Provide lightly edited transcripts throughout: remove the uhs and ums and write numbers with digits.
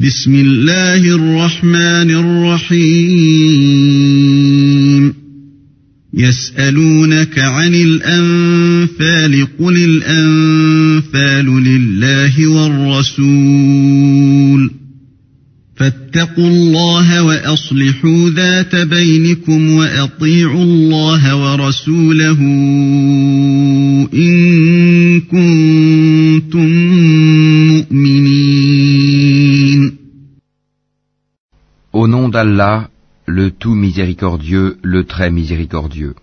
بسم الله الرحمن الرحيم يسألونك عن الأنفال قل الأنفال لله والرسول فاتقوا الله وأصلحوا ذات بينكم وأطيعوا الله ورسوله إن كنتم مؤمنين. Au nom d'Allah, le tout miséricordieux, le très miséricordieux.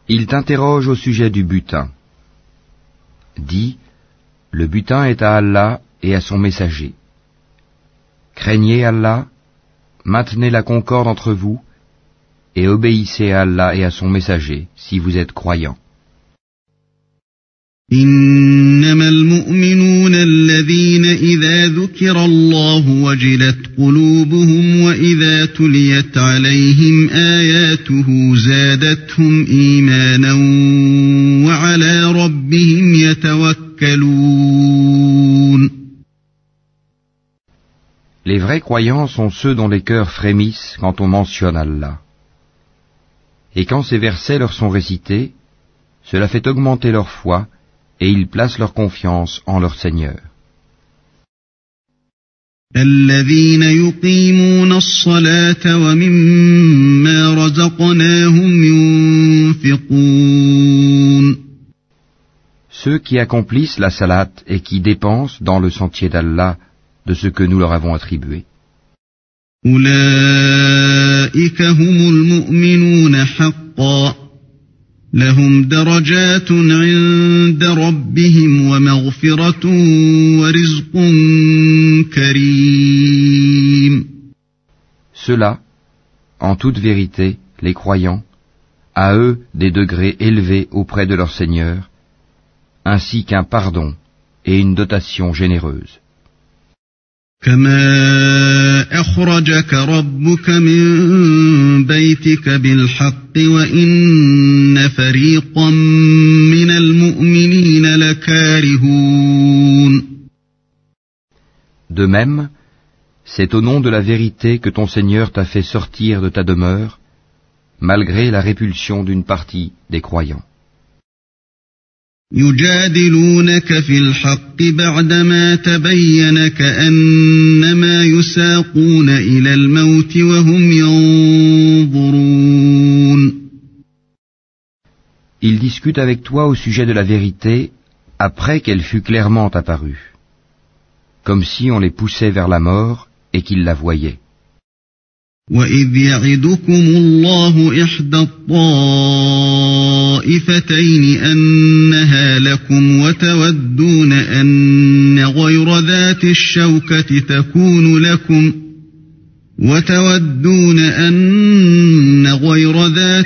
Il t'interroge au sujet du butin. Dis, le butin est à Allah et à son messager. Craignez Allah, maintenez la concorde entre vous, et obéissez à Allah et à son messager, si vous êtes croyants. إنما المؤمنون الذين إذا ذكر الله وجلت قلوبهم وإذا تليت عليهم آياته زادتهم إيمانا وعلى ربهم يتوكلون. Les vrais croyants sont ceux dont les cœurs frémissent quand on mentionne Allah. Et quand ces versets leur sont récités, cela fait augmenter leur foi, et ils placent leur confiance en leur Seigneur. الذين يقيمون الصلاة ومما رزقناهم ينفقون. Ceux qui accomplissent la salat et qui dépensent dans le sentier d'Allah de ce que nous leur avons attribué. أولئك هم المؤمنون حقا لهم درجات عند ربهم ومغفرة ورزق كريم. Ceux-là, en toute vérité, les croyants, à eux des degrés élevés auprès de leur Seigneur, ainsi qu'un pardon et une dotation généreuse. كما أخرجك ربك من بيتك بالحق وإن فريقا من المؤمنين لكارهون. De même, c'est au nom de la vérité que ton Seigneur t'a fait sortir de ta demeure, malgré la répulsion d'une partie des croyants. يجادلونك في الحق بعدما تبين كأنما يساقون إلى الموت وهم ينظرون. Ils discutent avec toi au sujet de la vérité après qu'elle fut clairement apparue, comme si on les poussait vers la mort et qu'ils la voyaient. وَإِذْ يَعِدُكُمُ اللَّهُ إِحْدَى الطَّائِفَتَيْنِ أَنَّهَا لَكُمْ وَتَوَدُّونَ أَنَّ غَيْرَ ذَاتِ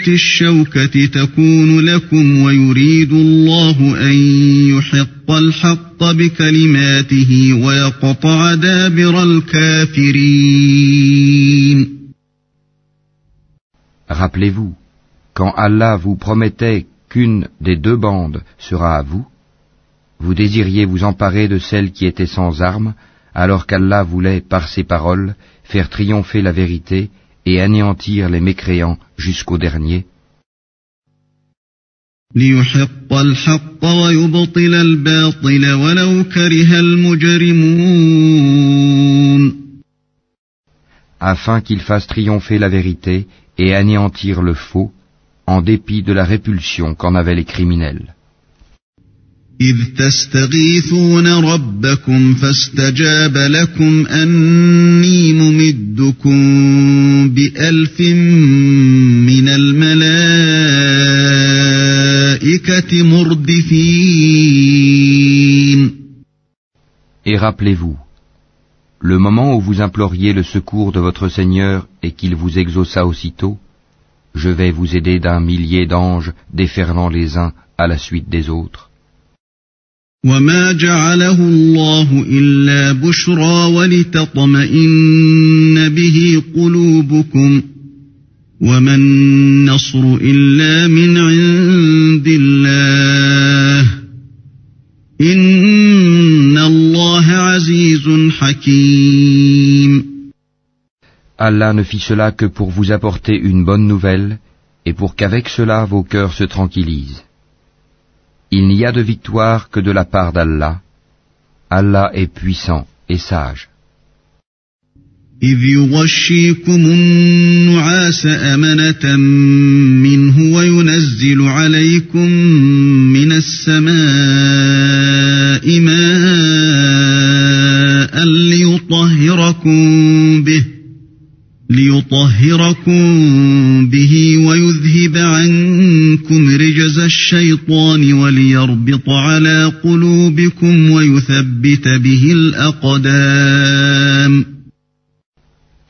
الشَّوْكَةِ تَكُونُ لَكُمْ وَيُرِيدُ اللَّهُ أَن يُحِقَّ الْحَقَّ بِكَلِمَاتِهِ وَيَقْطَعَ دَابِرَ الْكَافِرِينَ. Rappelez-vous, quand Allah vous promettait qu'une des deux bandes sera à vous, vous désiriez vous emparer de celle qui était sans armes, alors qu'Allah voulait, par ses paroles, faire triompher la vérité et anéantir les mécréants jusqu'au dernier. لِيُحِقَّ الْحَقَّ وَيُبْطِلَ الْبَاطِلَ وَلَوْ كَرِهَ الْمُجْرِمُونَ. Afin qu'il fasse triompher la vérité et anéantir le faux, en dépit de la répulsion qu'en avaient les criminels. إِذْ تَسْتَغِيثُونَ رَبَّكُمْ فَاسْتَجَابَ لَكُمْ أَنِّي مُمِدُّكُمْ بِأَلْفٍ مِّنَ الْمَلَائِكَةِ مُرْدِفِينَ. Et rappelez-vous, le moment où vous imploriez le secours de votre Seigneur et qu'il vous exauça aussitôt, je vais vous aider d'un millier d'anges déferlant les uns à la suite des autres. وَمَا جَعَلَهُ اللَّهُ إِلَّا بُشْرَى وَلِتَطْمَئِنَّ بِهِ قُلُوبُكُمْ وَمَا النَّصْرُ إِلَّا مِنْ عِندِ اللَّهِ إِنَّ اللَّهَ عَزِيزٌ عزيز حكيم. Allah ne fit cela que pour vous apporter une bonne nouvelle et pour qu'avec cela vos cœurs se tranquillisent. Il n'y a de victoire que de la part d'Allah. Allah est puissant et sage. إذ يغشيكم النعاس أمنة منه وينزل عليكم من السماء ماء ليطهركم به ويذهب عنكم رجز الشيطان وليربط على قلوبكم ويثبت به الأقدام.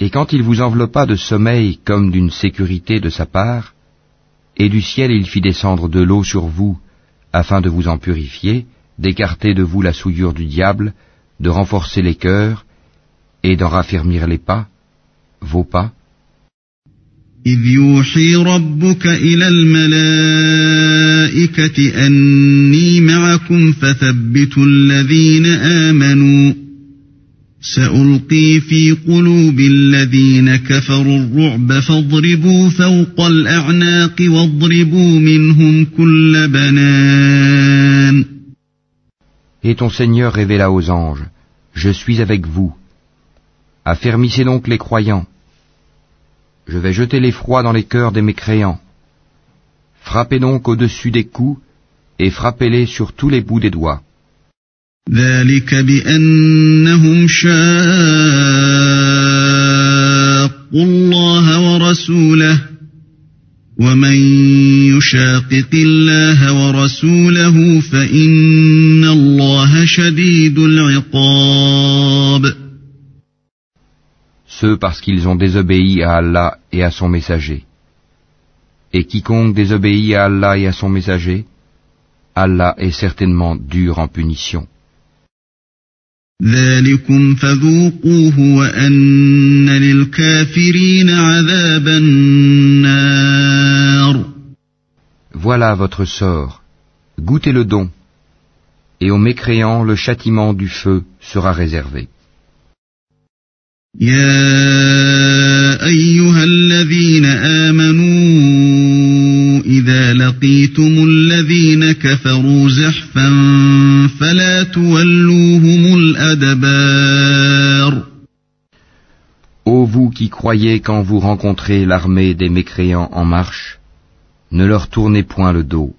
Et quand il vous enveloppa de sommeil comme d'une sécurité de sa part, et du ciel il fit descendre de l'eau sur vous, afin de vous en purifier, d'écarter de vous la souillure du diable, de renforcer les cœurs, et d'en raffermir les pas, vos pas. إذ يوحي ربك إلى الملائكة أني معكم فثبتوا الذين آمنوا سألقي في قلوب الذين كفروا الرعب فاضربوا فوق الأعناق واضربوا منهم كل بنان. Et ton Seigneur révéla aux anges, je suis avec vous. Affermissez donc les croyants. Je vais jeter l'effroi dans les cœurs des mécréants. Frappez donc au-dessus des coups et frappez-les sur tous les bouts des doigts. ذلك بأنهم شاقوا الله ورسوله ومن يشاقق الله ورسوله فإن الله شديد العقاب. Ceux parce qu'ils ont désobéi à Allah et à son messager. Et quiconque désobéit à Allah et à son messager, Allah est certainement dur en punition. ذلكم فذوقوه وأن للكافرين عذاب النار. Voilà votre sort, goûtez le don, et aux mécréants le châtiment du feu sera réservé. يا أيها الذين آمنوا إذا لقيتم الذين كفروا زحفا فلا تولوهم الأدبار. Ô vous qui croyez quand vous rencontrez l'armée des mécréants en marche, ne leur tournez point le dos.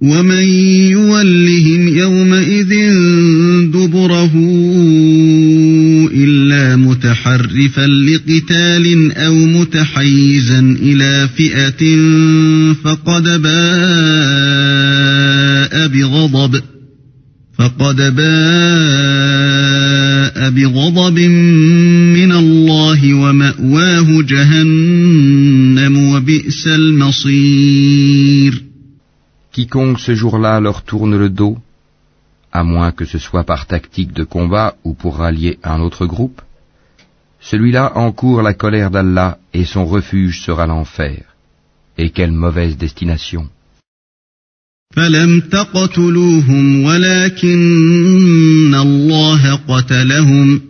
ومن يولهم يومئذ دبره إلا متحرفا لقتال أو متحيزا إلى فئة فقد باء بغضب من الله ومأواه جهنم وبئس المصير. Quiconque ce jour-là leur tourne le dos, à moins que ce soit par tactique de combat ou pour rallier un autre groupe, celui-là encourt la colère d'Allah et son refuge sera l'enfer. Et quelle mauvaise destination! فلم تقتلوهم ولكن الله قتلهم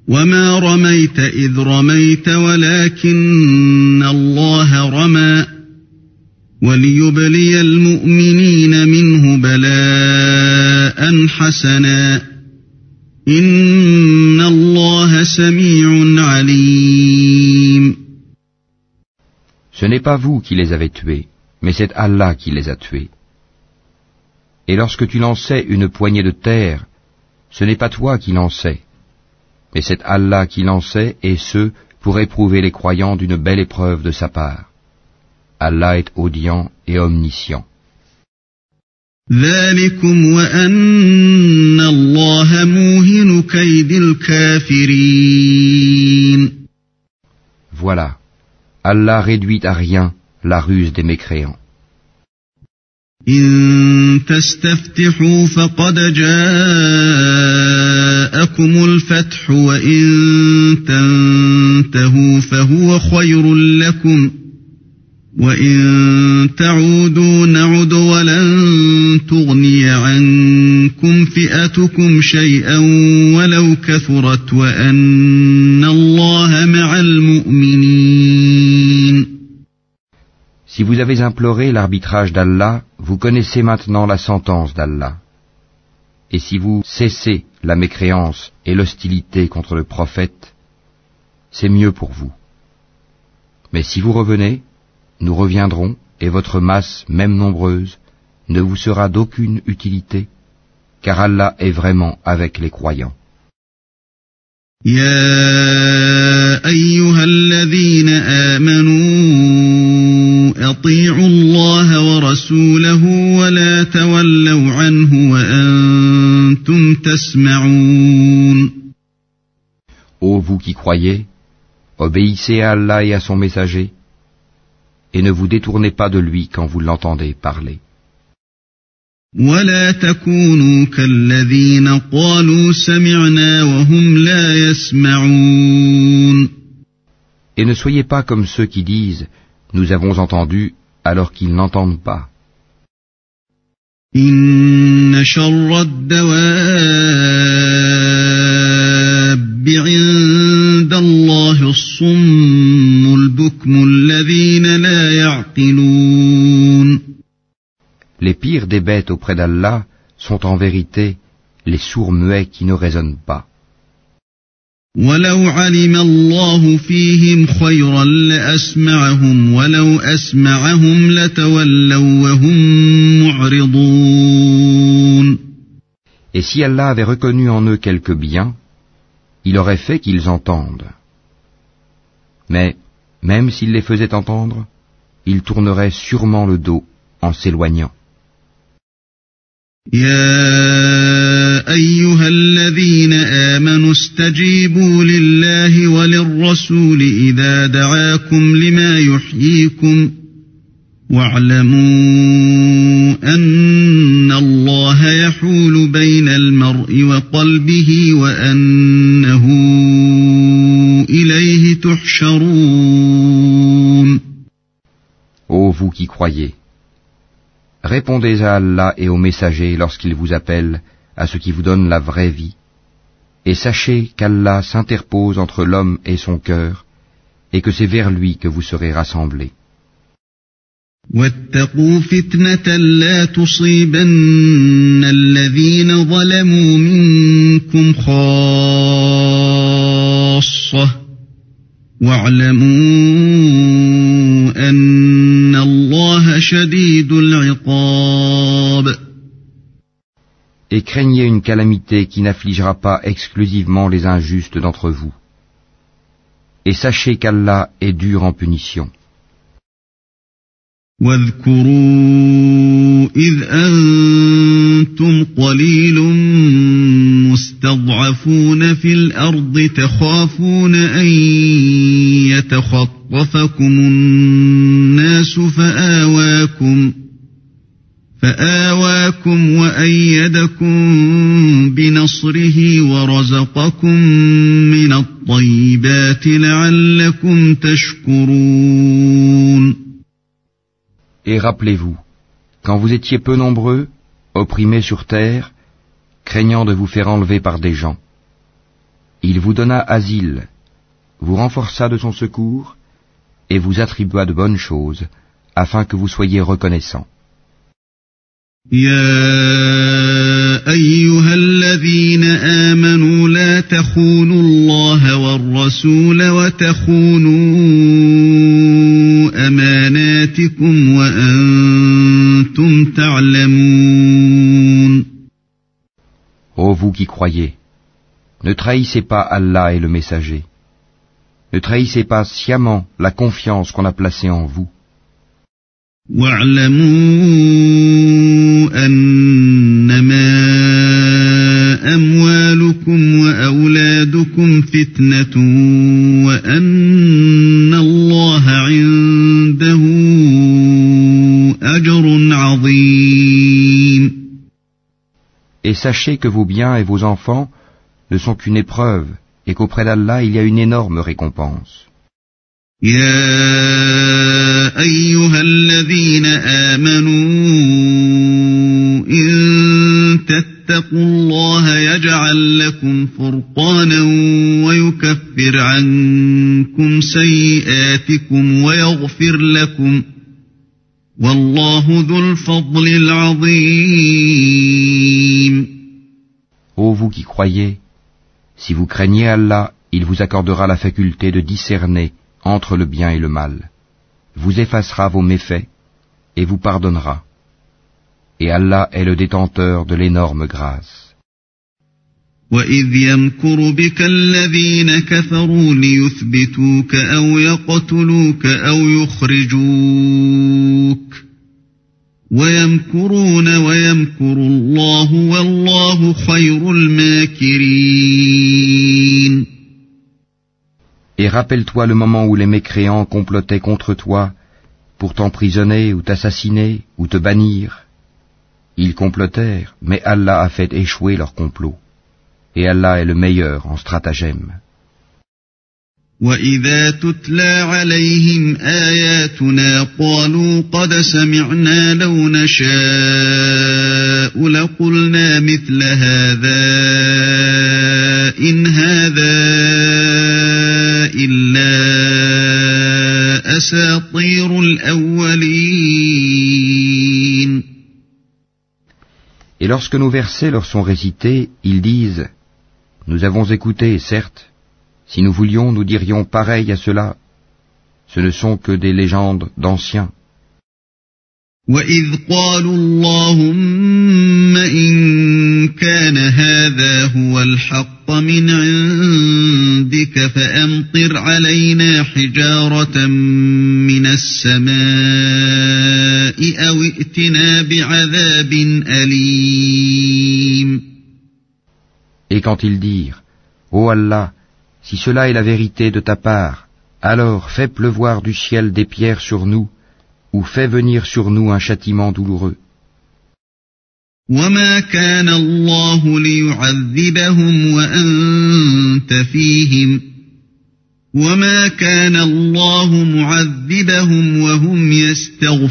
وما رميت إذ رميت ولكن الله رمى وليبلي المؤمنين منه بلاء حسنا إن الله سميع عليم. Ce n'est pas vous qui les avez tués, mais c'est Allah qui les a tués. Et lorsque tu lançais une poignée de terre, ce n'est pas toi qui lançais, mais c'est Allah qui lançait, et ce, pour éprouver les croyants d'une belle épreuve de sa part. Allah est audient et omniscient. ذلكم وأن الله موهن كيد الكافرين. Voilà, Allah réduit à rien la ruse des mécréants. إن تستفتحوا فقد جاءكم الفتح وإن تنتهوا فهو خير لكم وإن تعودوا نعد ولن تغني عنكم فئتكم شيئا ولو كثرت وأن الله مع المؤمنين. Si vous avez imploré l'arbitrage d'Allah, vous connaissez maintenant la sentence d'Allah. Et si vous cessez la mécréance et l'hostilité contre le prophète, c'est mieux pour vous. Mais si vous revenez, nous reviendrons, et votre masse, même nombreuse, ne vous sera d'aucune utilité, car Allah est vraiment avec les croyants. Ya ayyuhalladhina amanu ati'u Allah wa rasulahu wa la tawallaw anhu wa antum tasma'un. Ô vous qui croyez, obéissez à Allah et à son messager, et ne vous détournez pas de lui quand vous l'entendez parler. ولا تكونوا كالذين قالوا سمعنا وهم لا يسمعون. Et ne soyez pas comme ceux qui disent « Nous avons entendu » alors qu'ils n'entendent pas. إن شر الدواب عند الله الصم البكم الذين لا يعقلون. Les pires des bêtes auprès d'Allah sont en vérité les sourds muets qui ne raisonnent pas. وَلَوْ عَلِمَ اللَّهُ فِيهِمْ خَيْرًا لَأَسْمَعَهُمْ وَلَوْ أَسْمَعَهُمْ لَتَوَلَّوْا وَهُمْ مُعْرِضُونَ. Et si Allah avait reconnu en eux quelque bien, il aurait fait qu'ils entendent. Mais, même s'il les faisait entendre, ils tourneraient sûrement le dos en s'éloignant. يا أيها الذين آمنوا استجيبوا لله وللرسول إذا دعاكم لما يحييكم واعلموا أن الله يحول بين المرء وقلبه وأنه إليه تحشرون. Ô vous qui croyez, répondez à Allah et aux messagers lorsqu'ils vous appellent à ce qui vous donne la vraie vie, et sachez qu'Allah s'interpose entre l'homme et son cœur, et que c'est vers lui que vous serez rassemblés. واتقوا فتنة لا تصيبن الذين ظلموا منكم خاصة واعلموا أن الله شديد العقاب. Et craignez une calamité qui n'affligera pas exclusivement les injustes d'entre vous. Et sachez qu'Allah est dur en punition. واذكروا إذ أنتم قليل مستضعفون في الأرض تخافون أن يتخطفكم الناس فآواكم وأيدكم بنصره ورزقكم من الطيبات لعلكم تشكرون. Et rappelez-vous, quand vous étiez peu nombreux, opprimés sur terre, craignant de vous faire enlever par des gens, il vous donna asile, vous renforça de son secours, et vous attribua de bonnes choses, afin que vous soyez reconnaissants. يا أيها الذين آمنوا لا تخونوا الله والرسول وتخونوا أماناتكم وأنتم تعلمون. Ô vous qui croyez, ne trahissez pas Allah et le messager. Ne trahissez pas sciemment la confiance qu'on a placée en vous. واعلموا أنما أموالكم وأولادكم فتنة وأن الله عنده أجر عظيم. Et sachez que vos biens et vos enfants ne sont qu'une épreuve, et qu'auprès d'Allah il y a une énorme récompense. يا أيها الذين آمنوا إن تتقوا الله يجعل لكم فرقانا ويكفر عنكم سيئاتكم ويغفر لكم والله ذو الفضل العظيم. Ô vous qui croyez, si vous craignez Allah, il vous accordera la faculté de discerner entre le bien et le mal, vous effacera vos méfaits et vous pardonnera. Et Allah est le détenteur de l'énorme grâce. وَإِذْ يَمْكُرُ بِكَ الَّذِينَ كَفَرُوا لِيُثْبِتُوكَ أَوْ يَقْتُلُوكَ أَوْ يُخْرِجُوكَ وَيَمْكُرُونَ وَيَمْكُرُ اللَّهُ وَاللَّهُ خَيْرُ الْمَاكِرِينَ. Et rappelle-toi le moment où les mécréants complotaient contre toi pour t'emprisonner ou t'assassiner ou te bannir. Ils complotèrent, mais Allah a fait échouer leur complot. Et Allah est le meilleur en stratagème. وَإِذَا تُتْلَى عَلَيْهِمْ آيَاتُنَا قَالُوا قَدْ سَمِعْنَا لَوْ نَشَاءُ لَقُلْنَا مِثْلَ هَذَا إِنْ هَذَا إِلَّا أَسَاطِيرُ الْأَوَّلِينَ. Et lorsque nos versets leur sont récités, ils disent « Nous avons écouté, certes. Si nous voulions, nous dirions pareil à cela. Ce ne sont que des légendes d'anciens. » وَإِذْ قَالُوا اللَّهُمَّ إِن كَانَ هَذَا هُوَ الْحَقَّ مِنْ عِندِكَ فَأَمْطِرْ عَلَيْنَا حِجَارَةً مِنَ السَّمَاءِ أَوْ ائْتِنَا بِعَذَابٍ أَلِيمٍ. Et quand ils dirent « Ô Allah, si cela est la vérité de ta part, alors fais pleuvoir du ciel des pierres sur nous, ou fais venir sur nous un châtiment douloureux. » وَمَا كَانَ اللَّهُ لِيُعَذِّبَهُمْ وَأَنْتَ فِيهِمْ وَمَا كَانَ اللَّهُ مُعَذِّبَهُمْ وَهُمْ يَسْتَغْفِرُونَ.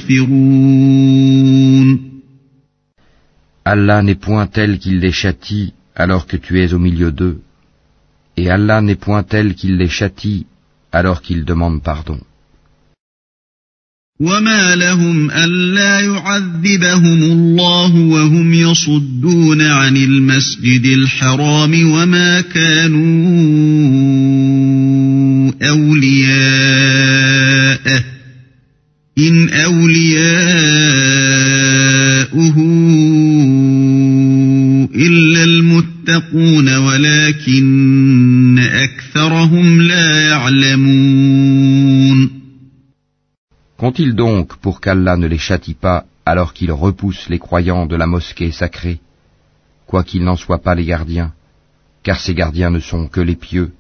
Allah n'est point tel qu'il les châtie alors que tu es au milieu d'eux, et Allah n'est point tel qu'il les châtie alors qu'ils demandent pardon. وَمَا لَهُمْ أَلَّا يُعَذِّبَهُمُ اللَّهُ وَهُمْ يَصُدُّونَ عَنِ الْمَسْجِدِ الْحَرَامِ وَمَا كَانُوا أَوْلِيَاءَهُ إِنْ أَوْلِيَاؤُهُ إِلَّا الْمُتَّقُونَ وَلَكِنَّ أَكْثَرَهُمْ لَا يَعْلَمُونَ. Qu'ont-ils donc pour qu'Allah ne les châtie pas alors qu'ils repoussent les croyants de la mosquée sacrée, quoiqu'ils n'en soient pas les gardiens, car ces gardiens ne sont que les pieux,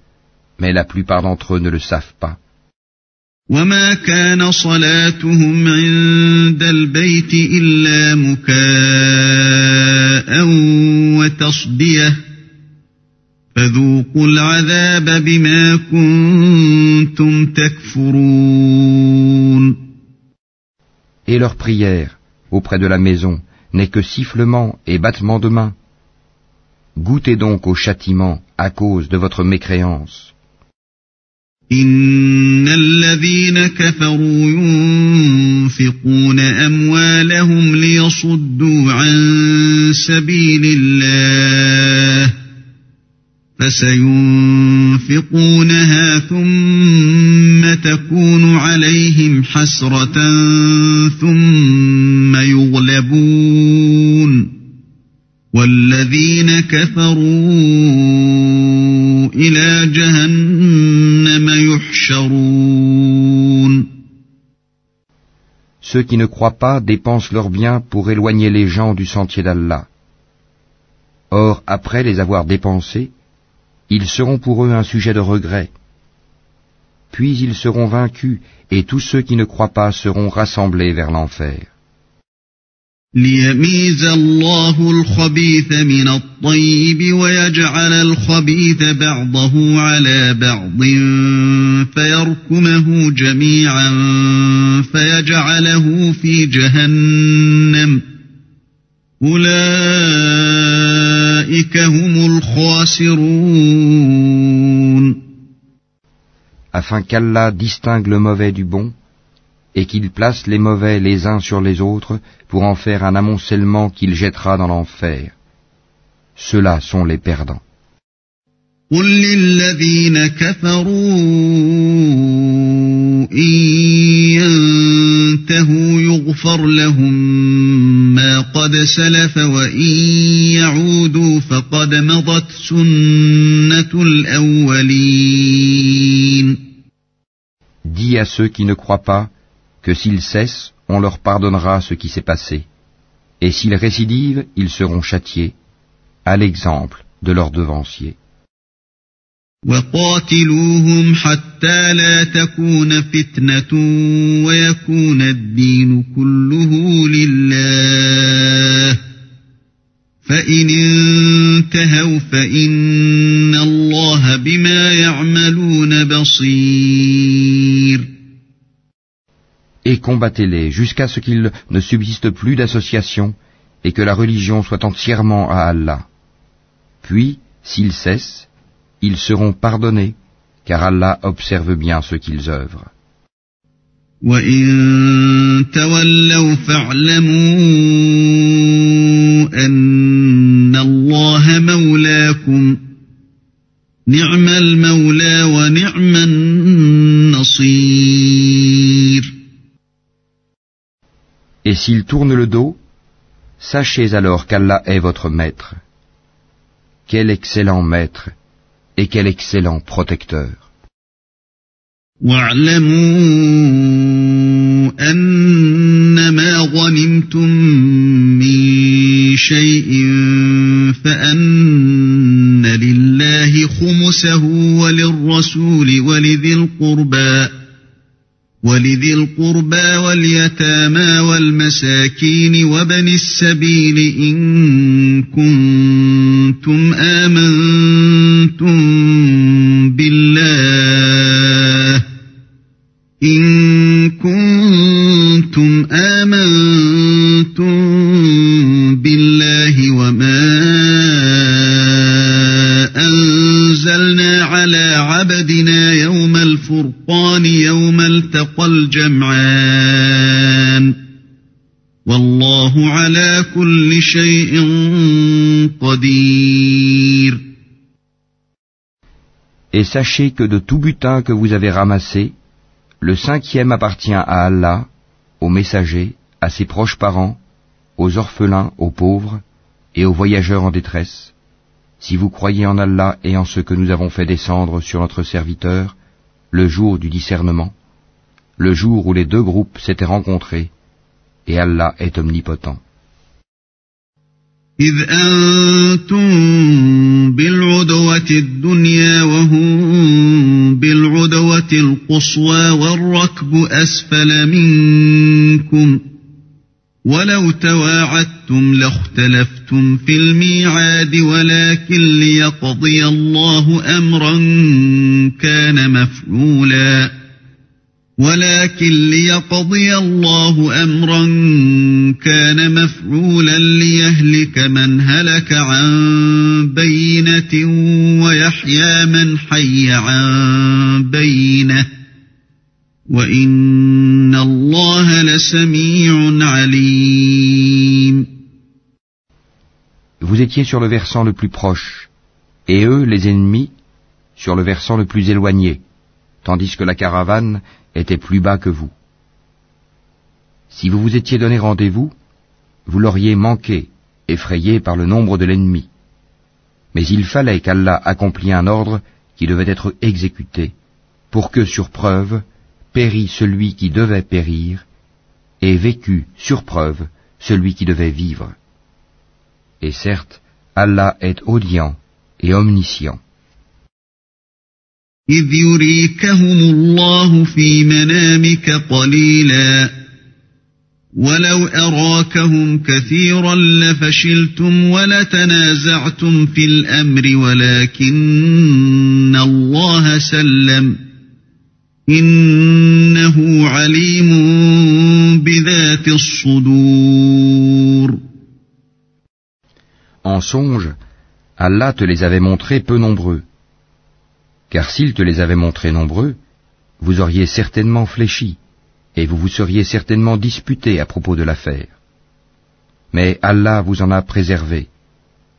mais la plupart d'entre eux ne le savent pas. وَمَا كَانَ صَلَاتُهُمْ عِندَ الْبَيْتِ إِلَّا مُكَاءً وَتَصْدِيَةً فَذُوقُوا الْعَذَابَ بِمَا كُنتُمْ تَكْفُرُونَ. Et leur prière, auprès de la maison, n'est que sifflement et battement de main. Goûtez donc au châtiment à cause de votre mécréance. إِنَّ الَّذِينَ كَفَرُوا يُنْفِقُونَ أَمْوَالَهُمْ لِيَصُدُّوا عَنْ سَبِيلِ اللَّهِ فَسَيُنْفِقُونَهَا ثُمَّ تَكُونُ عَلَيْهِمْ حَسْرَةً ثُمَّ يُغْلَبُونَ وَالَّذِينَ كَفَرُوا إِلَى جَهَنَّمَ يُحْشَرُونَ. Ceux qui ne croient pas dépensent leurs biens pour éloigner les gens du sentier d'Allah. Or, après les avoir dépensés, ils seront pour eux un sujet de regret. Puis ils seront vaincus, et tous ceux qui ne croient pas seront rassemblés vers l'enfer. لِيَمِيزَ اللَّهُ الْخَبِيثَ مِنَ الطَّيِّبِ وَيَجْعَلَ الْخَبِيثَ بَعْضَهُ عَلَى بَعْضٍ فَيَرْكُمَهُ جَمِيعًا فَيَجْعَلَهُ فِي جَهَنَّمَ أُولَئِكَ أولئك هم الخاسرون. Afin qu'Allah distingue le mauvais du bon, et qu'il place les mauvais les uns sur les autres pour en faire un amoncellement qu'il jettera dans l'enfer. Ceux-là sont les perdants. قل للذين كفروا إن ينتهوا يغفر لهم ما قد سلف وإن يعودوا فقد مضت سنة الأولين. Dis à ceux qui ne croient pas que s'ils cessent, on leur pardonnera ce qui s'est passé, et s'ils récidivent, ils seront châtiés, à l'exemple de leurs devanciers. وقاتلوهم حتى لا تكون فتنة ويكون الدين كله لله فإن انتهوا فإن الله بما يعملون بصير. Et combattez-les jusqu'à ce qu'il ne subsiste plus d'association et que la religion soit entièrement à Allah. Puis, s'ils cessent, ils seront pardonnés, car Allah observe bien ce qu'ils œuvrent. وَإِن تَوَلَّوْا فَاعْلَمُوا أَنَّ اللَّهَ مَوْلَاكُمْ نِعْمَ الْمَوْلَى وَنِعْمَ النَّصِيرُ. Et s'ils tournent le dos, sachez alors qu'Allah est votre maître. Quel excellent maître et quel excellent protecteur. وَاعْلَمُوا أَنَّمَا غَنِمْتُم مِّن شَيْءٍ فَأَنَّ لِلَّهِ خُمُسَهُ وَلِلرَّسُولِ وَلِذِي الْقُرْبَى وَالْيَتَامَى وَالْمَسَاكِينِ وَابْنِ السَّبِيلِ إِن كُنتُمْ آمَنتُم بالله وما أنزلنا على عبدنا يوم الفرقان يوم التقى الجمعان والله على كل شيء قدير. Et sachez que de tout butin que vous avez ramassé, le 5e appartient à Allah, aux messagers, à ses proches parents, aux orphelins, aux pauvres et aux voyageurs en détresse, si vous croyez en Allah et en ce que nous avons fait descendre sur notre serviteur, le jour du discernement, le jour où les deux groupes s'étaient rencontrés, et Allah est omnipotent. إذ أنتم بالعدوة الدنيا وهم بالعدوة القصوى والركب أسفل منكم ولو تواعدتم لاختلفتم في الميعاد ولكن ليقضي الله أمرا كان مفعولا ليهلك من هلك عن بينة ويحيى من حي عن بينة وإن الله لسميع عليم. Vous étiez sur le versant le plus proche, et eux, les ennemis, sur le versant le plus éloigné, tandis que la caravane était plus bas que vous. Si vous vous étiez donné rendez-vous, vous l'auriez manqué, effrayé par le nombre de l'ennemi. Mais il fallait qu'Allah accomplît un ordre qui devait être exécuté, pour que, sur preuve, pérît celui qui devait périr, et vécut, sur preuve, celui qui devait vivre. Et certes, Allah est audient et omniscient. إذ يريكهم الله في منامك قليلا ولو أراكهم كثيرا لفشلتم ولتنازعتم في الأمر ولكن الله سلم إنه عليم بذات الصدور. En songe, Allah te les avait montrés peu nombreux. Car s'il te les avait montrés nombreux, vous auriez certainement fléchi, et vous vous seriez certainement disputé à propos de l'affaire. Mais Allah vous en a préservé.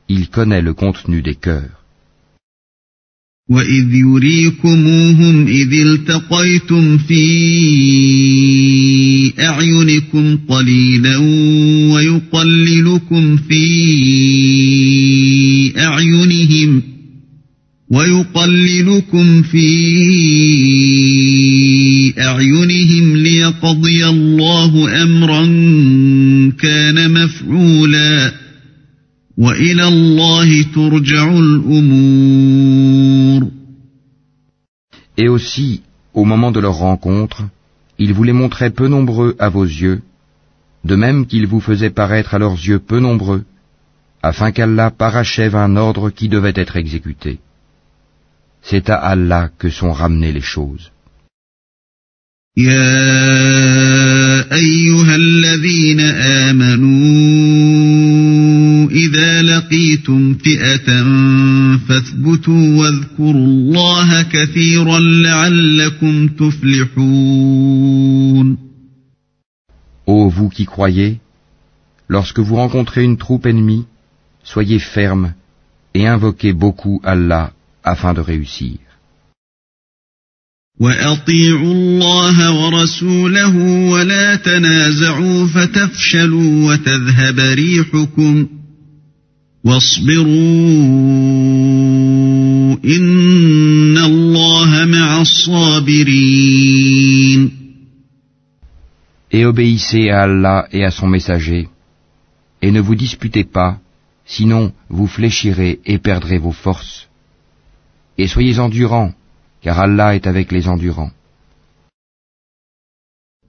Il connaît le contenu des cœurs. وَإِذْ يُرِيكُمُوهُمْ إِذِ الْتَقَيْتُمْ فِي أَعْيُنِكُمْ قَلِيلًا وَيُقَلِّلُكُمْ فِي أَعْيُنِهِمْ لِيَقْضِيَ اللَّهُ أَمْرًا كَانَ مَفْعُولًا وَإِلَى اللَّهِ تُرْجَعُ الْأُمُورُ. Et aussi, au moment de leur rencontre, ils vous les montraient peu nombreux à vos yeux, de même qu'ils vous faisaient paraître à leurs yeux peu nombreux, afin qu'Allah parachève un ordre qui devait être exécuté. C'est à Allah que sont ramenées les choses. يا أيها الذين آمنوا إذا لقيتم فئة فاثبتوا واذكروا الله كثيرا لعلكم تفلحون. Ô vous qui croyez, lorsque vous rencontrez une troupe ennemie, soyez fermes et invoquez beaucoup Allah afin de réussir. وَأَطِيعُوا اللَّهَ وَرَسُولَهُ وَلَا تَنَازَعُوا فَتَفْشَلُوا وَتَذْهَبَ رِيحُكُمْ وَاصْبِرُوا إِنَّ اللَّهَ مَعَ الصَّابِرِينَ. Et obéissez à Allah et à son messager, et ne vous disputez pas, sinon vous fléchirez et perdrez vos forces. Et soyez endurants, car Allah est avec les endurants.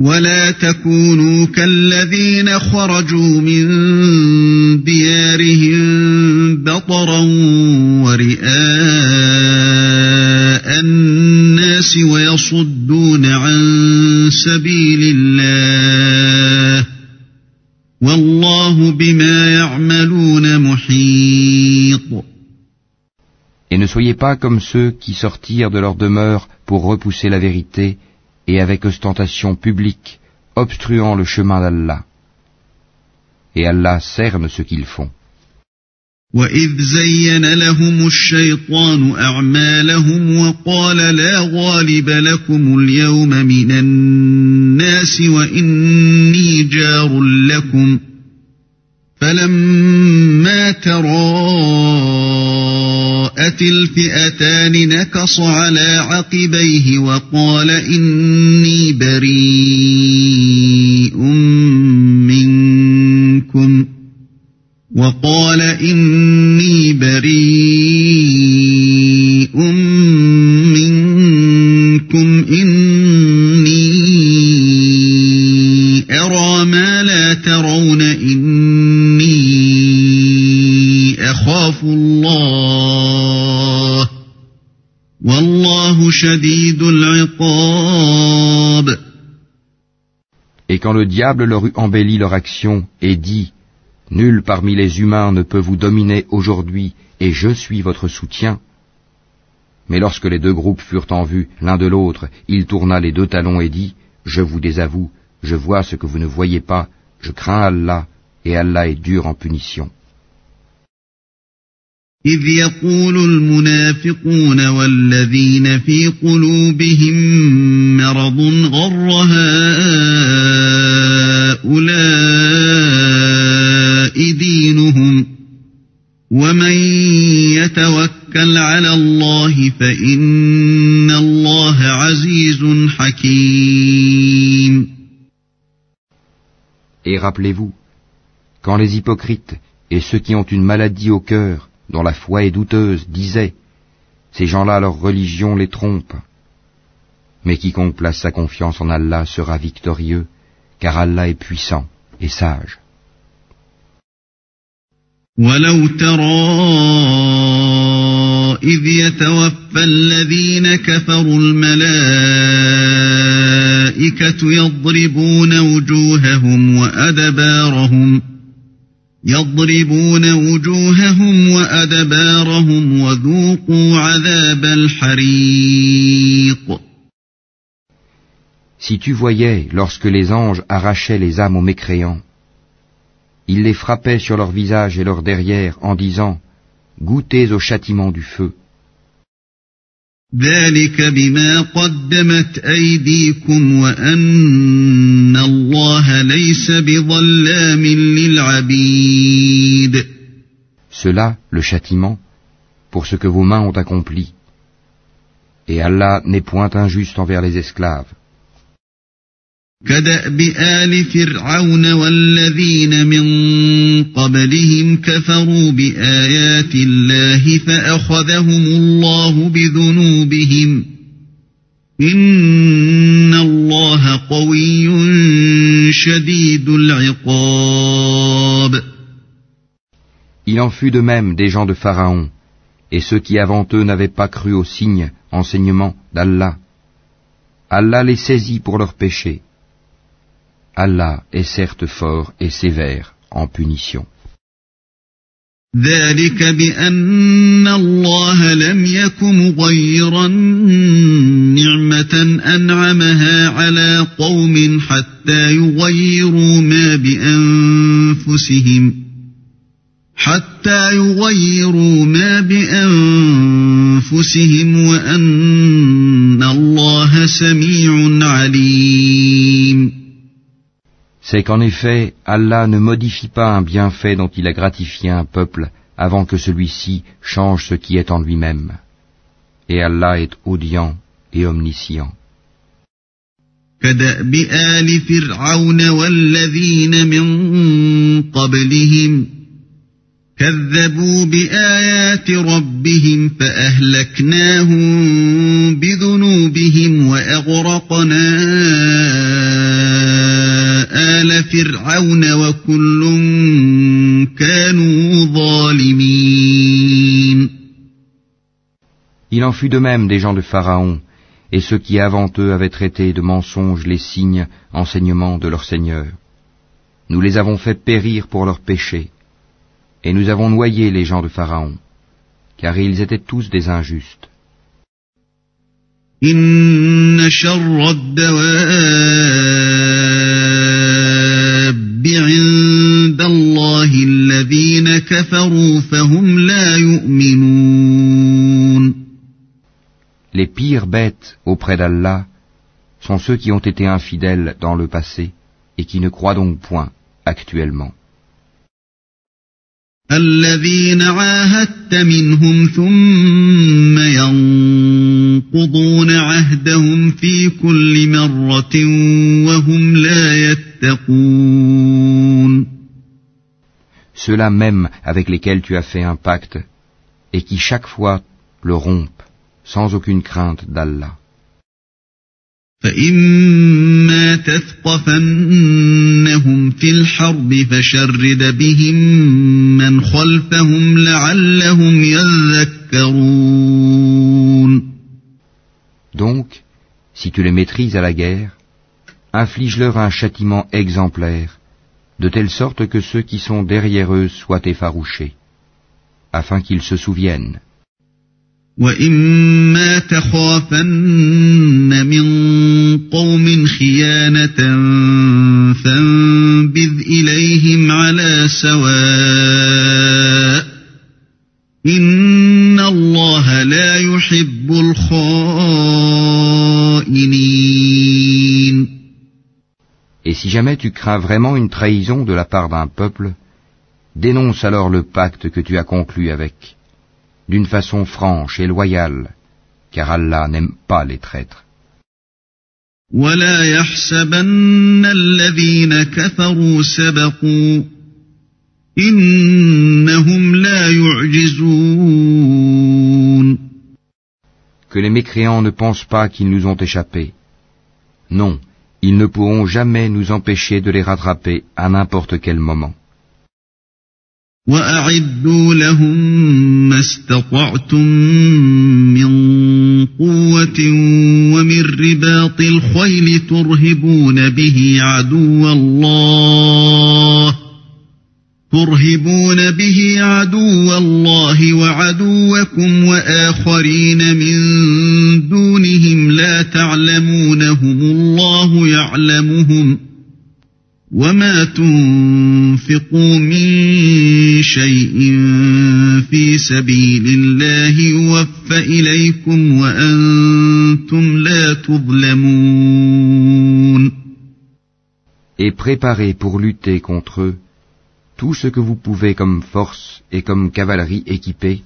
ولا تكونوا كالذين خرجوا من ديارهم بطرا ورئاء الناس ويصدون عن سبيل الله والله بما يعملون محيط. Et ne soyez pas comme ceux qui sortirent de leur demeure pour repousser la vérité et avec ostentation publique, obstruant le chemin d'Allah. Et Allah cerne ce qu'ils font. وَإِذْ زَيَّنَ لَهُمُ الشَّيْطَانُ أَعْمَالَهُمْ وَقَالَ لَا غَالِبَ لَكُمُ الْيَوْمَ مِنَ النَّاسِ وَإِنِّي جَارٌ لَكُمْ فَلَمَّا تَرَاءَتِ الْفِئَتَانِ نَكَصَ عَلَى عَقِبَيْهِ وَقَالَ إِنِّي بَرِيءٌ منكم إني أرى ما لا ترون إني أخاف الله والله شديد العقاب. Et quand le diable leur eut embelli leur action et dit « Nul parmi les humains ne peut vous dominer aujourd'hui, et je suis votre soutien », mais lorsque les deux groupes furent en vue l'un de l'autre, il tourna les deux talons et dit « Je vous désavoue, je vois ce que vous ne voyez pas, je crains Allah, et Allah est dur en punition. » إذ يقول المنافقون والذين في قلوبهم مرض غر هؤلاء دينهم ومن يتوكل على الله فإن الله عزيز حكيم. Et rappelez-vous, quand les hypocrites et ceux qui ont une maladie au cœur, dont la foi est douteuse, disaient « Ces gens-là, leur religion les trompe. » Mais quiconque place sa confiance en Allah sera victorieux, car Allah est puissant et sage. وَلَوْ تَرَى إِذْ يَتَوَفَّى الَّذِينَ كَفَرُوا الملائكة يضربون وجوههم وأدبارهم يضربون وجوههم وأدبارهم وذوقوا عذاب الحريق. Si tu voyais, lorsque les anges arrachaient les âmes aux mécréants, ils les frappaient sur leur visage et leur derrière en disant « Goûtez au châtiment du feu ». ذلك بما قدمت أيديكم وأن الله ليس بظلام للعبيد. Cela, le châtiment, pour ce que vos mains ont accompli. Et Allah n'est point injuste envers les esclaves. كدأب آل فرعون والذين من قبلهم كفروا بآيات الله فأخذهم الله بذنوبهم إن الله قوي شديد العقاب. Il en fut de même des gens de Pharaon, et ceux qui avant eux n'avaient pas cru aux signes, enseignements d'Allah. Allah les saisit pour leurs péchés. Allah est certes fort et sévère en punition. ذلك بأن الله لم يك مغيرا نعمة أنعمها على قوم حتى يغيروا ما بأنفسهم وأن الله سميع عليم. C'est qu'en effet, Allah ne modifie pas un bienfait dont il a gratifié un peuple avant que celui-ci change ce qui est en lui-même. Et Allah est audient et omniscient. كدأب آل فرعون والذين من قبلهم كذبوا بآيات ربهم فأهلكناهم بذنوبهم وأغرقنا آل فرعون وكل كانوا ظالمين. Il en fut de même des gens de Pharaon, et ceux qui avant eux avaient traité de mensonges les signes, enseignements de leur Seigneur. Nous les avons fait périr pour leurs péchés, et nous avons noyé les gens de Pharaon, car ils étaient tous des injustes. إن شر الدواب عند الله الذين كفروا فهم لا يؤمنون. Les pires bêtes auprès d'Allah sont ceux qui ont été infidèles dans le passé et qui ne croient donc point actuellement. الذين عاهدت منهم ثم ينقضون عهدهم في كل مرة وهم لا يتقون. Ceux-là même avec lesquels tu as fait un pacte et qui chaque fois le rompent sans aucune crainte d'Allah. فإما تثقفنهم في الحرب فشرد بهم من خلفهم لعلهم يذكرون. Donc, si tu les maîtrises à la guerre, inflige-leur un châtiment exemplaire, de telle sorte que ceux qui sont derrière eux soient effarouchés, afin qu'ils se souviennent. وَإِمَّا تَخَافَنَّ مِنْ قَوْمٍ خِيَانَةً فَانبِذْ إِلَيْهِمْ عَلَى سَوَاءٍ إِنَّ اللَّهَ لَا يُحِبُّ الْخَائِنِينَ. Et si jamais tu crains vraiment une trahison de la part d'un peuple, dénonce alors le pacte que tu as conclu avec, d'une façon franche et loyale, car Allah n'aime pas les traîtres. وَلَا يَحْسَبَنَّ الَّذِينَ كَفَرُوا سَبَقُوا إِنَّهُمْ لَا يُعْجِزُونَ. Que les mécréants ne pensent pas qu'ils nous ont échappé. Non, ils ne pourront jamais nous empêcher de les rattraper à n'importe quel moment. وَأَعِدُّوا لَهُم مَّا اسْتَطَعْتُم مِّن قُوَّةٍ وَمِن رِّبَاطِ الْخَيْلِ تُرْهِبُونَ بِهِ عَدُوَّ اللَّهِ ترهبون به عدو الله وعدوكم وآخرين من دونهم لا تعلمونهم الله يعلمهم وما تنفقوا من شيء في سبيل الله يوفى إليكم وأنتم لا تظلمون. Et préparez pour lutter contre eux tout ce que vous pouvez comme force et comme cavalerie équipée,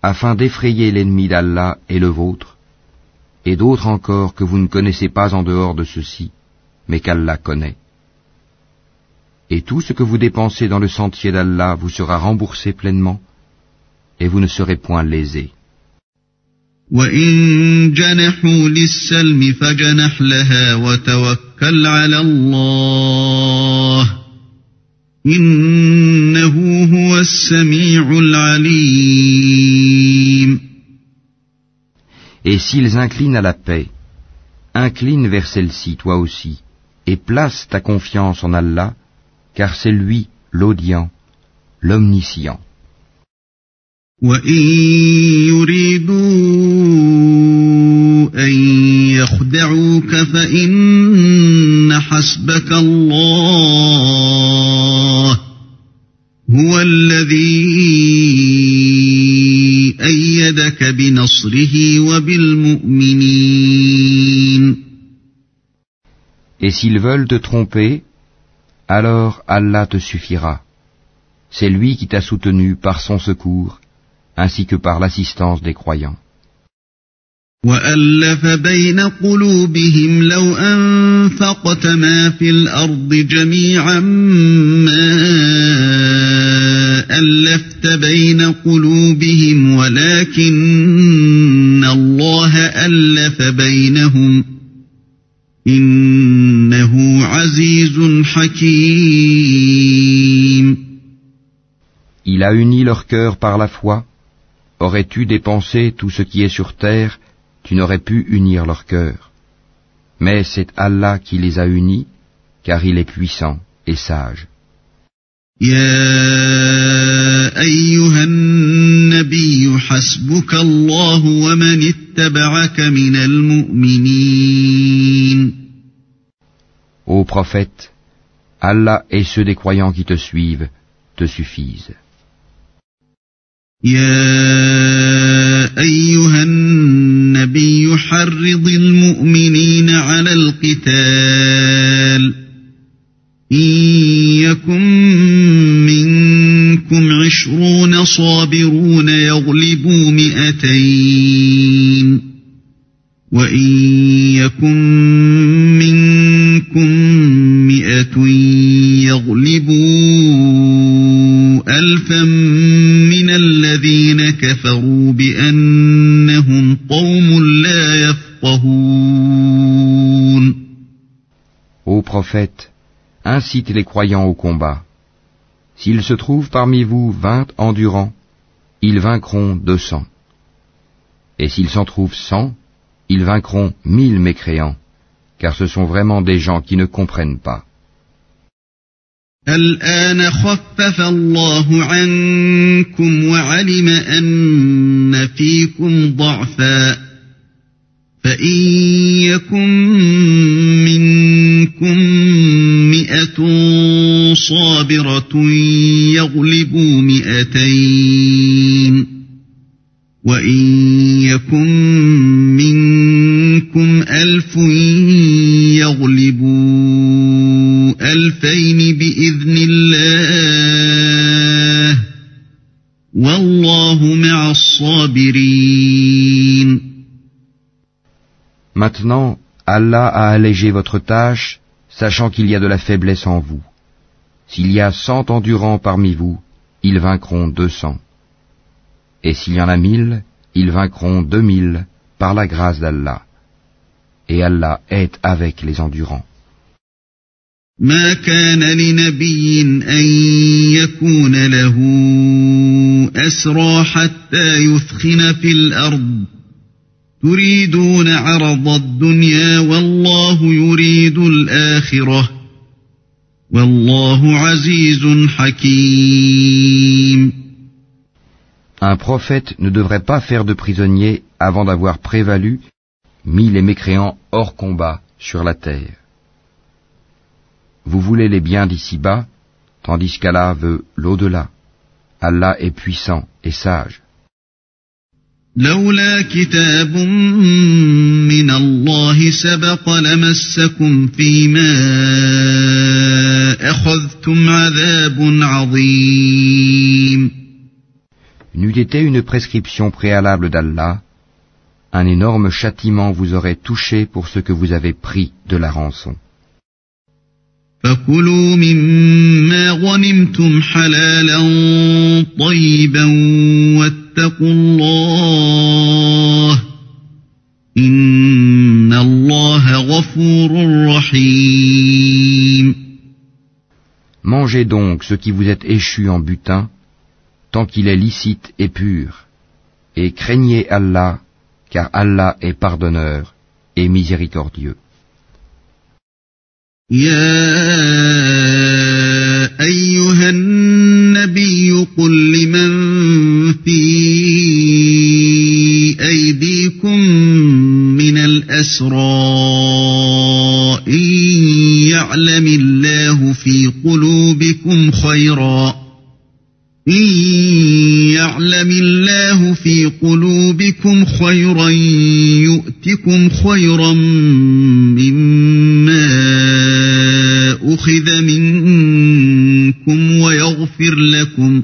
afin d'effrayer l'ennemi d'Allah et le vôtre, et d'autres encore que vous ne connaissez pas en dehors de ceux-ci, mais qu'Allah connaît. Et tout ce que vous dépensez dans le sentier d'Allah vous sera remboursé pleinement, et vous ne serez point lésés. وَإِن جَنَحُوا لِلسَّلْمِ فَجَنَحْ لَهَا وَتَوَكَّلْ عَلَى اللَّهِ إِنَّهُ هُوَ السَّمِيعُ الْعَلِيمُ. Et s'ils inclinent à la paix, incline vers celle-ci toi aussi, et place ta confiance en Allah, car c'est lui l'audient, l'omniscient. وَإِن يُرِيدُوا أَن يَخْدَعُوكَ فَإِنَّ حَسْبَكَ اللَّهُ هُوَ الَّذِي أَيَّدَكَ بِنَصْرِهِ وَبِالْمُؤْمِنِينَ. Et s'ils veulent te tromper, alors Allah te suffira. C'est lui qui t'a soutenu par son secours, ainsi que par l'assistance des croyants. وَأَلَّفَ بَيْنَ قُلُوبِهِمْ لَوْ أَنفَقْتَ مَا فِي الْأَرْضِ جَمِيعًا مَا أَلَّفْتَ بَيْنَ قُلُوبِهِمْ وَلَكِنَّ اللَّهَ أَلَّفَ بَيْنَهُمْ إِنَّهُ عَزِيزٌ حَكِيمٌ. Il a uni leur cœur par la foi. Aurais-tu dépensé tout ce qui est sur terre, tu n'aurais pu unir leur cœur. Mais c'est Allah qui les a unis, car il est puissant et sage. يا أيها النبي حسبك الله ومن اتبعك من المؤمنين. Ô prophète, Allah et ceux des croyants qui te suivent te suffisent. يا أيها النبي حرض المؤمنين على القتال إن يكن منكم 20 صابرون يغلبوا 200 وإن يكن منكم 100 يغلبوا 1000 من الذين كفروا بأنهم قوم لا يفقهون. Ô prophète, incite les croyants au combat. S'il se trouve parmi vous 20 endurants, ils vaincront 200. Et s'il s'en trouve 100, ils vaincront 1000 mécréants, car ce sont vraiment des gens qui ne comprennent pas. الآن خفف الله عنكم وعلم أن فيكم ضعفا فإن يكن منكم 100 صابرة يغلبوا 200 وإن يكن منكم 1000 يغلبوا 2000 بإذن الله والله مع الصابرين. Maintenant, Allah a allégé votre tâche, sachant qu'il y a de la faiblesse en vous. S'il y a 100 endurants parmi vous, ils vaincront 200. Et s'il y en a 1000, ils vaincront 2000 par la grâce d'Allah. Et Allah est avec les endurants. ما كان لنبي أن يكون له أسرى حتى يثخن في الأرض تريدون عرض الدنيا والله يريد الآخرة والله عزيز حكيم. Un prophète ne devrait pas faire de prisonniers avant d'avoir prévalu, mis les mécréants hors combat sur la terre. Vous voulez les biens d'ici-bas, tandis qu'Allah veut l'au-delà. Allah est puissant et sage. لولا كتاب من الله سبق لمسكم فيما أخذتم عذاب عظيم. N'eût été une prescription préalable d'Allah, un énorme châtiment vous aurait touché pour ce que vous avez pris de la rançon. فكلوا مما غنمتم حلالا طيبا واتقوا الله إن الله غفور رحيم. Mangez donc ce qui vous est échu en butin, tant qu'il est licite et pur, et craignez Allah, car Allah est pardonneur et miséricordieux. يا أيها النبي قل لمن في أيديكم من الأسرى إن يعلم الله في قلوبكم خيرا يؤتكم خيرا مما أخذ منكم ويغفر لكم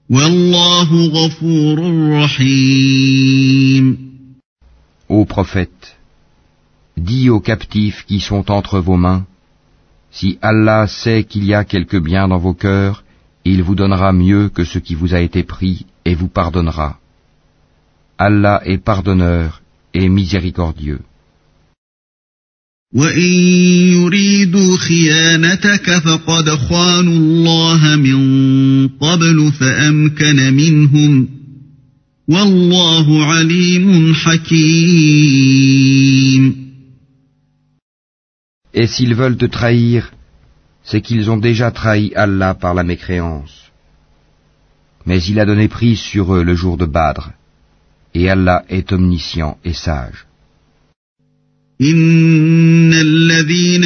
والله غفور رحيم. Ô prophète, dis aux captifs qui sont entre vos mains, si Allah sait qu'il y a quelque bien dans vos cœurs, il vous donnera mieux que ce qui vous a été pris et vous pardonnera. Allah est pardonneur et miséricordieux. وَإِن يُرِيدُوا خِيَانَتَكَ فَقَدْ خَانُوا اللَّهَ مِن قَبْلُ فَأَمْكَنَ مِنْهُمْ وَاللَّهُ عَلِيمٌ حَكِيمٌ. Et s'ils veulent te trahir, c'est qu'ils ont déjà trahi Allah par la mécréance. Mais il a donné prise sur eux le jour de Badr, et Allah est omniscient et sage. إن الذين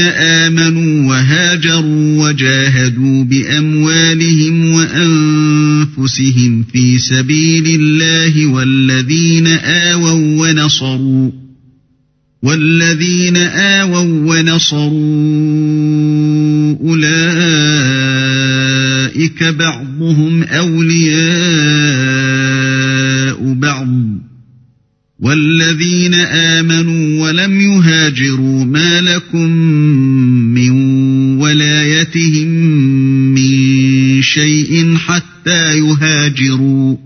آمنوا وهاجروا وجاهدوا بأموالهم وأنفسهم في سبيل الله والذين آووا ونصروا أولئك بعضهم أولياء بعض والذين آمنوا ولم يهاجروا ما لكم من ولايتهم من شيء حتى يهاجروا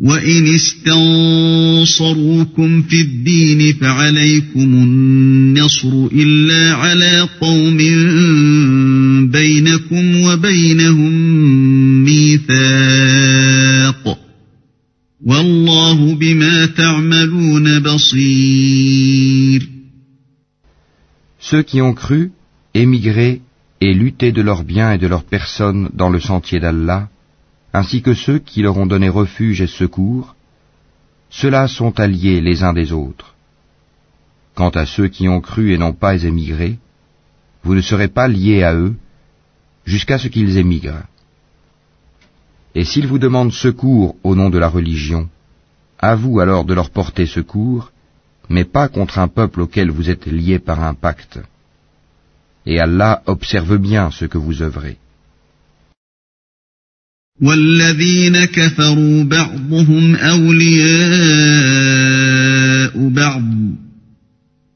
وإن استنصروكم في الدين فعليكم النصر إلا على قوم بينكم وبينهم ميثاق والله بما تعملون بصير. Ceux qui ont cru, émigré et lutté de leurs biens et de leurs personnes dans le sentier d'Allah, ainsi que ceux qui leur ont donné refuge et secours, ceux-là sont alliés les uns des autres. Quant à ceux qui ont cru et n'ont pas émigré, vous ne serez pas liés à eux jusqu'à ce qu'ils émigrent. Et s'ils vous demandent secours au nom de la religion, à vous alors de leur porter secours, mais pas contre un peuple auquel vous êtes liés par un pacte. Et Allah observe bien ce que vous œuvrez. وَالَّذِينَ كَفَرُوا بَعْضُهُمْ أَوْلِيَاءُ بَعْضٍ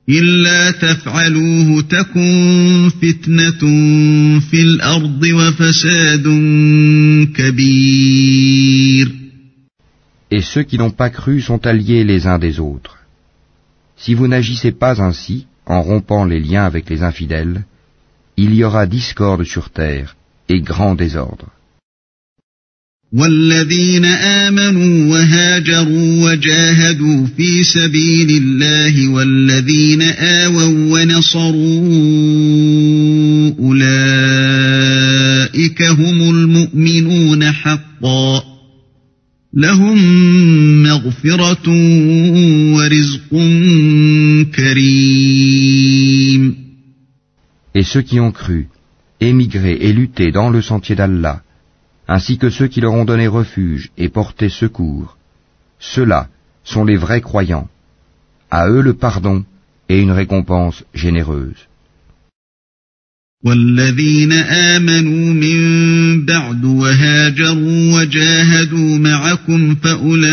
إِلَّا تَفْعَلُوهُ تَكُنْ فِتْنَةٌ فِي الْأَرْضِ وَفَسَادٌ كَبِيرٌ. Et ceux qui n'ont pas cru sont alliés les uns des autres. Si vous n'agissez pas ainsi, en rompant les liens avec les infidèles, il y aura discorde sur terre et grand désordre. والذين آمنوا وهاجروا وجاهدوا في سبيل الله والذين آووا ونصروا أولئك هم المؤمنون حقا لهم مغفرة ورزق كريم. Et ceux qui ont cru, émigré et lutté dans le sentier d'Allah, ainsi que ceux qui leur ont donné refuge et porté secours, ceux-là sont les vrais croyants. À eux le pardon et une récompense généreuse. والذين آمنوا من بعد وهاجروا وجاهدوا معكم فأولئك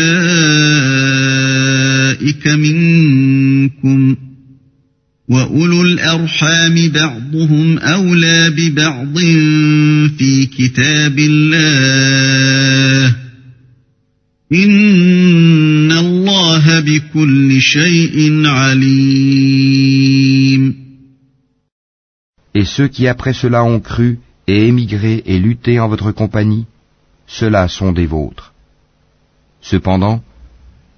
منكم وأولو الأرحام بعضهم أولى ببعض في كتاب الله إن الله بكل شيء عليم. Et ceux qui après cela ont cru et émigré et lutté en votre compagnie, ceux-là sont des vôtres. Cependant,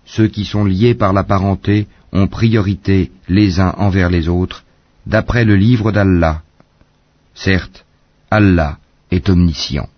ceux qui sont liés par la parenté ont priorité les uns envers les autres, d'après le livre d'Allah. Certes, Allah est omniscient.